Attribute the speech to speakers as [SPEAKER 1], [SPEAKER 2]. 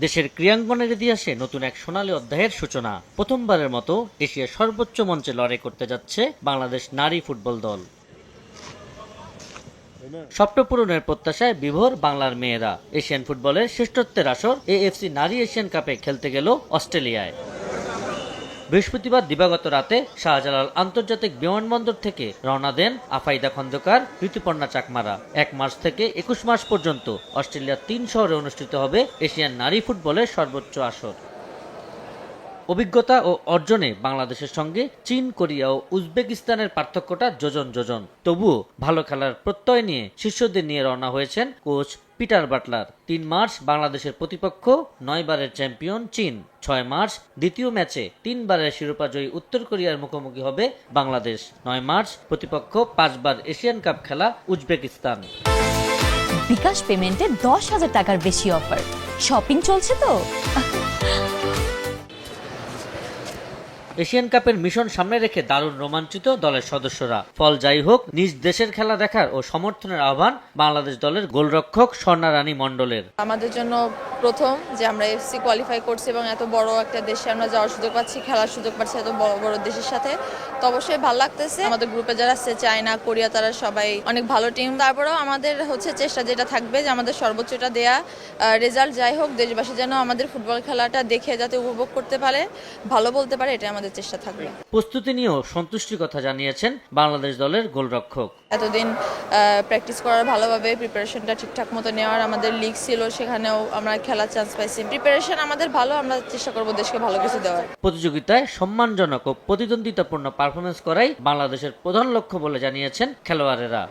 [SPEAKER 1] দেশের ক্রীড়াঙ্গনের ইতিহাসে নতুন এক সোনালী অধ্যায়ের সূচনা। প্রথমবারের মতো এশিয়ার সর্বোচ্চ মঞ্চে লড়াই করতে যাচ্ছে বাংলাদেশ নারী ফুটবল দল। স্বপ্ন পূরণের প্রত্যাশায় বিভোর বাংলার মেয়েরা। এশিয়ান ফুটবলের শ্রেষ্ঠত্বের আসর এএফসি নারী এশিয়ান কাপে খেলতে গেল অস্ট্রেলিয়ায়। বৃহস্পতিবার দিবাগত রাতে শাহজালাল আন্তর্জাতিক বিমানবন্দর থেকে রওনা দেন আফাইদা খন্দকার, ঋতুপর্ণা চাকমারা। 1 মার্চ থেকে 21 মার্চ পর্যন্ত অস্ট্রেলিয়ার 3 শহরে অনুষ্ঠিত হবে এশিয়ান নারী ফুটবলের সর্বোচ্চ আসর। অভিজ্ঞতা ও অর্জনে বাংলাদেশের সঙ্গে চীন, কোরিয়া ও উজবেকিস্তানের পার্থক্যটা যোজন যোজন। তবুও ভালো খেলার প্রত্যয় নিয়ে শিষ্যদের নিয়ে রওনা হয়েছেন কোচ পিটার বাটলার। 3 মার্চ বাংলাদেশের প্রতিপক্ষ 9 বারের চ্যাম্পিয়ন চীন। 6 মার্চ দ্বিতীয় ম্যাচে 3 বারের শিরোপাজয়ী উত্তর কোরিয়ার মুখোমুখি হবে বাংলাদেশ। 9 মার্চ প্রতিপক্ষ 5 বার এশিয়ান কাপ খেলা উজবেকিস্তান।
[SPEAKER 2] বিকাশ পেমেন্টে 10,000 টাকার বেশি অফার। শপিং চলছে তো।
[SPEAKER 1] এশিয়ান কাপের মিশন সামনে রেখে দারুণ রোমাঞ্চিত দলের সদস্যরা। ফল যাই হোক, নিজ দেশের খেলা দেখার ও সমর্থনের আহ্বান বাংলাদেশ দলের গোলরক্ষক স্বর্ণা রানী মণ্ডলের।
[SPEAKER 3] আমাদের জন্য প্রথম যে আমরা এফসি কোয়ালিফাই করছি এবং এত বড় একটা দেশে আমরা যাওয়ার সুযোগ পাচ্ছি, খেলার সুযোগ পাচ্ছি এত বড় বড় দেশের সাথে, তো অবশ্যই ভালো লাগতেছে। আমাদের গ্রুপে যারা আছে চায়না, কোরিয়া, তারা সবাই অনেক ভালো টিম। তারপরেও আমাদের চেষ্টা যেটা থাকবে যে আমাদের সর্বোচ্চটা দেয়া, রেজাল্ট যাই হোক দেশবাসী যেন আমাদের ফুটবল খেলাটা দেখে যাতে উপভোগ করতে পারে, ভালো বলতে পারে, এটা আমাদের চেষ্টা থাকবে।
[SPEAKER 1] প্রস্তুতি নিয়েও সন্তুষ্টির কথা জানিয়েছেন বাংলাদেশ দলের গোলরক্ষক।
[SPEAKER 3] এতদিন প্র্যাকটিস করার, ভালোভাবে প্রিপারেশনটা ঠিকঠাক মতো নেওয়ার, আমাদের লিগ ছিল সেখানেও আমরা খেলার চান্স পাইছি। প্রিপারেশন আমাদের ভালো, আমরা চেষ্টা করব দেশকে ভালো কিছু দেওয়ার।
[SPEAKER 1] প্রতিযোগিতায় সম্মানজনক ও প্রতিদ্বন্দ্বিতাপূর্ণ পারফরমেন্স করাই বাংলাদেশের প্রধান লক্ষ্য বলে জানিয়েছেন খেলোয়াড়েরা।